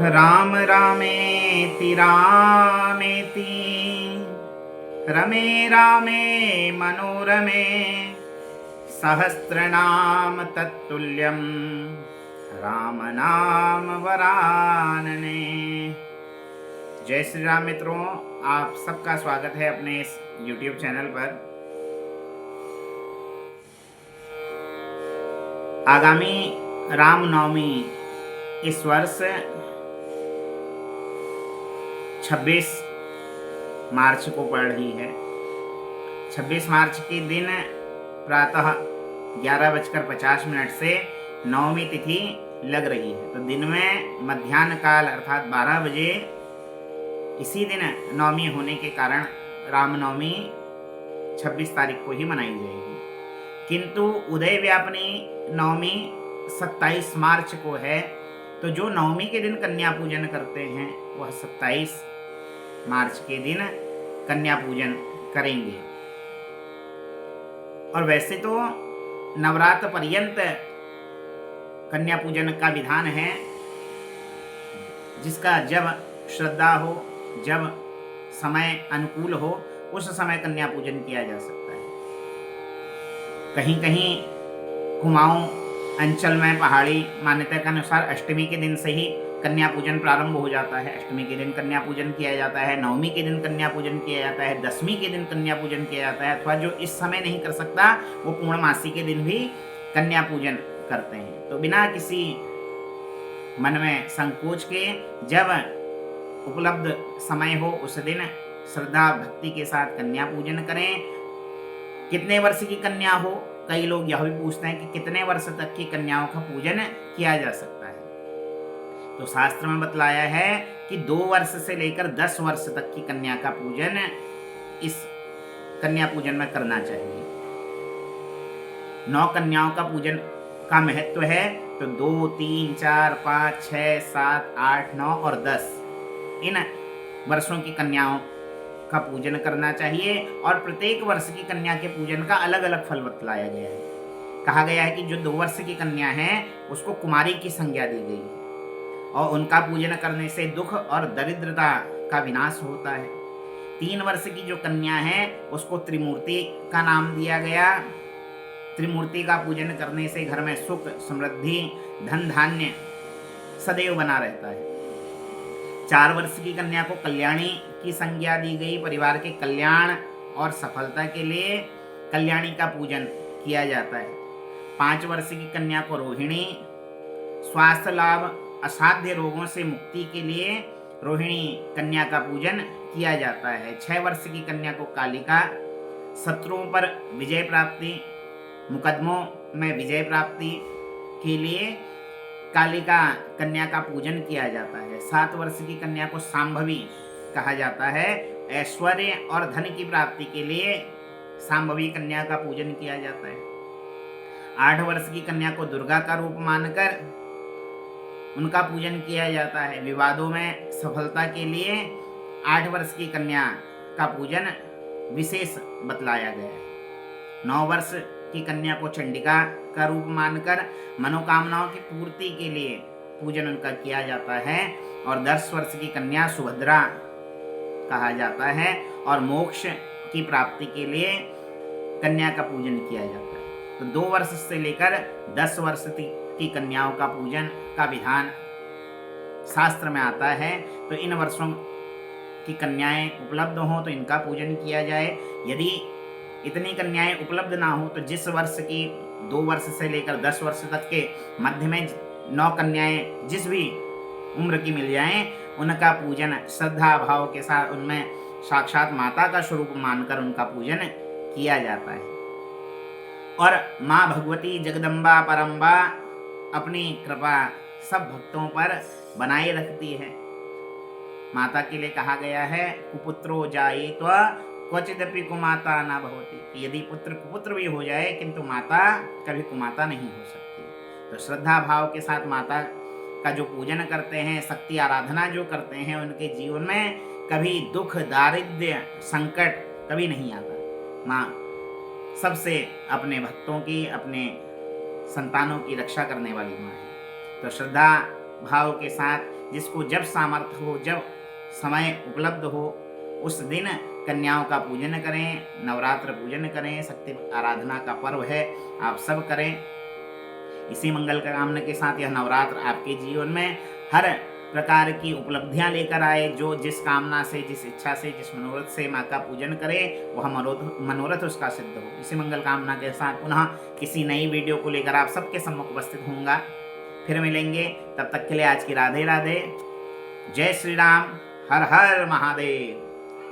राम रामेति रामेति रमे रामे मनोरमे सहस्रनाम तत्तुल्यं राम नाम वरानने। जय श्री राम मित्रों, आप सबका स्वागत है अपने इस YouTube चैनल पर। आगामी रामनवमी इस वर्ष 26 मार्च को पड़ रही है। 26 मार्च के दिन प्रातः 11:50 से नवमी तिथि लग रही है। तो दिन में मध्याह्न काल अर्थात 12 बजे इसी दिन नवमी होने के कारण रामनवमी 26 तारीख को ही मनाई जाएगी। किंतु उदय व्यापनी नवमी 27 मार्च को है। तो जो नवमी के दिन कन्या पूजन करते हैं वह 27 मार्च के दिन कन्या पूजन करेंगे। और वैसे तो नवरात्र पर्यंत कन्या पूजन का विधान है, जिसका जब श्रद्धा हो, जब समय अनुकूल हो, उस समय कन्या पूजन किया जा सकता है। कहीं कहीं कुमाऊं अंचल में पहाड़ी मान्यता के अनुसार अष्टमी के दिन से ही कन्या पूजन प्रारंभ हो जाता है। अष्टमी के दिन कन्या पूजन किया जाता है, नवमी के दिन कन्या पूजन किया जाता है, दशमी के दिन कन्या पूजन किया जाता है, अथवा जो इस समय नहीं कर सकता वो पूर्णमासी के दिन भी कन्या पूजन करते हैं। तो बिना किसी मन में संकोच के जब उपलब्ध समय हो उस दिन श्रद्धा भक्ति के साथ कन्या पूजन करें। कितने वर्ष की कन्या हो, कई लोग यह भी पूछते हैं कि कितने वर्ष तक की कन्याओं का पूजन किया जा सकता है। तो शास्त्र में बतलाया है कि 2 वर्ष से लेकर 10 वर्ष तक की कन्या का पूजन इस कन्या पूजन में करना चाहिए। 9 कन्याओं का पूजन का महत्व है। तो 2, 3, 4, 5, 6, 7, 8, 9 और 10 इन वर्षों की कन्याओं का पूजन करना चाहिए। और प्रत्येक वर्ष की कन्या के पूजन का अलग अलग फल बतलाया गया है। कहा गया है कि जो 2 वर्ष की कन्या है उसको कुमारी की संज्ञा दी गई है और उनका पूजन करने से दुख और दरिद्रता का विनाश होता है। 3 वर्ष की जो कन्या है उसको त्रिमूर्ति का नाम दिया गया। त्रिमूर्ति का पूजन करने से घर में सुख, समृद्धि, धन धान्य सदैव बना रहता है। 4 वर्ष की कन्या को कल्याणी की संज्ञा दी गई। परिवार के कल्याण और सफलता के लिए कल्याणी का पूजन किया जाता है। 5 वर्ष की कन्या को रोहिणी, स्वास्थ्य लाभ, असाध्य रोगों से मुक्ति के लिए रोहिणी कन्या का पूजन किया जाता है। 6 वर्ष की कन्या को कालिका, शत्रुओं पर विजय प्राप्ति, मुकदमों में विजय प्राप्ति के लिए कालिका कन्या का पूजन किया जाता है। 7 वर्ष की कन्या को सांभवी कहा जाता है। ऐश्वर्य और धन की प्राप्ति के लिए सांभवी कन्या का पूजन किया जाता है। 8 वर्ष की कन्या को दुर्गा का रूप मानकर उनका पूजन किया जाता है। विवादों में सफलता के लिए 8 वर्ष की कन्या का पूजन विशेष बतलाया गया है। 9 वर्ष की कन्या को चंडिका का रूप मानकर मनोकामनाओं की पूर्ति के लिए पूजन उनका किया जाता है। और 10 वर्ष की कन्या सुभद्रा कहा जाता है और मोक्ष की प्राप्ति के लिए कन्या का पूजन किया जाता है। तो 2 वर्ष से लेकर 10 वर्ष की कन्याओं का पूजन का विधान शास्त्र में आता है। तो इन वर्षों की कन्याएं उपलब्ध हों तो इनका पूजन किया जाए। यदि इतनी कन्याएं उपलब्ध ना हो तो जिस वर्ष की 2 वर्ष से लेकर 10 वर्ष तक के मध्य में 9 कन्याएं जिस भी उम्र की मिल जाएं उनका पूजन श्रद्धा भाव के साथ उनमें साक्षात माता का स्वरूप मानकर उनका पूजन किया जाता है। और माँ भगवती जगदम्बा परम्बा अपनी कृपा सब भक्तों पर बनाए रखती है। माता के लिए कहा गया है कुपुत्रो जाये तो क्वचिदपि कुमाता न भवति। यदि पुत्र कुपुत्र भी हो जाए किंतु माता कभी कुमाता नहीं हो सकती। तो श्रद्धा भाव के साथ माता का जो पूजन करते हैं, शक्ति आराधना जो करते हैं, उनके जीवन में कभी दुख, दारिद्र्य, संकट कभी नहीं आता। माँ सबसे अपने भक्तों की, अपने संतानों की रक्षा करने वाली माँ है। तो श्रद्धा भाव के साथ जिसको जब सामर्थ्य हो, जब समय उपलब्ध हो, उस दिन कन्याओं का पूजन करें, नवरात्र पूजन करें, शक्ति आराधना का पर्व है, आप सब करें। इसी मंगल कामना के साथ यह नवरात्र आपके जीवन में हर प्रकार की उपलब्धियां लेकर आए। जो जिस कामना से, जिस इच्छा से, जिस मनोरथ से माँ का पूजन करे, वह मनोरथ उसका सिद्ध हो। इसी मंगल कामना के साथ पुनः किसी नई वीडियो को लेकर आप सबके सम्मुख उपस्थित होऊंगा। फिर मिलेंगे, तब तक के लिए आज की राधे राधे, जय श्री राम, हर हर महादेव।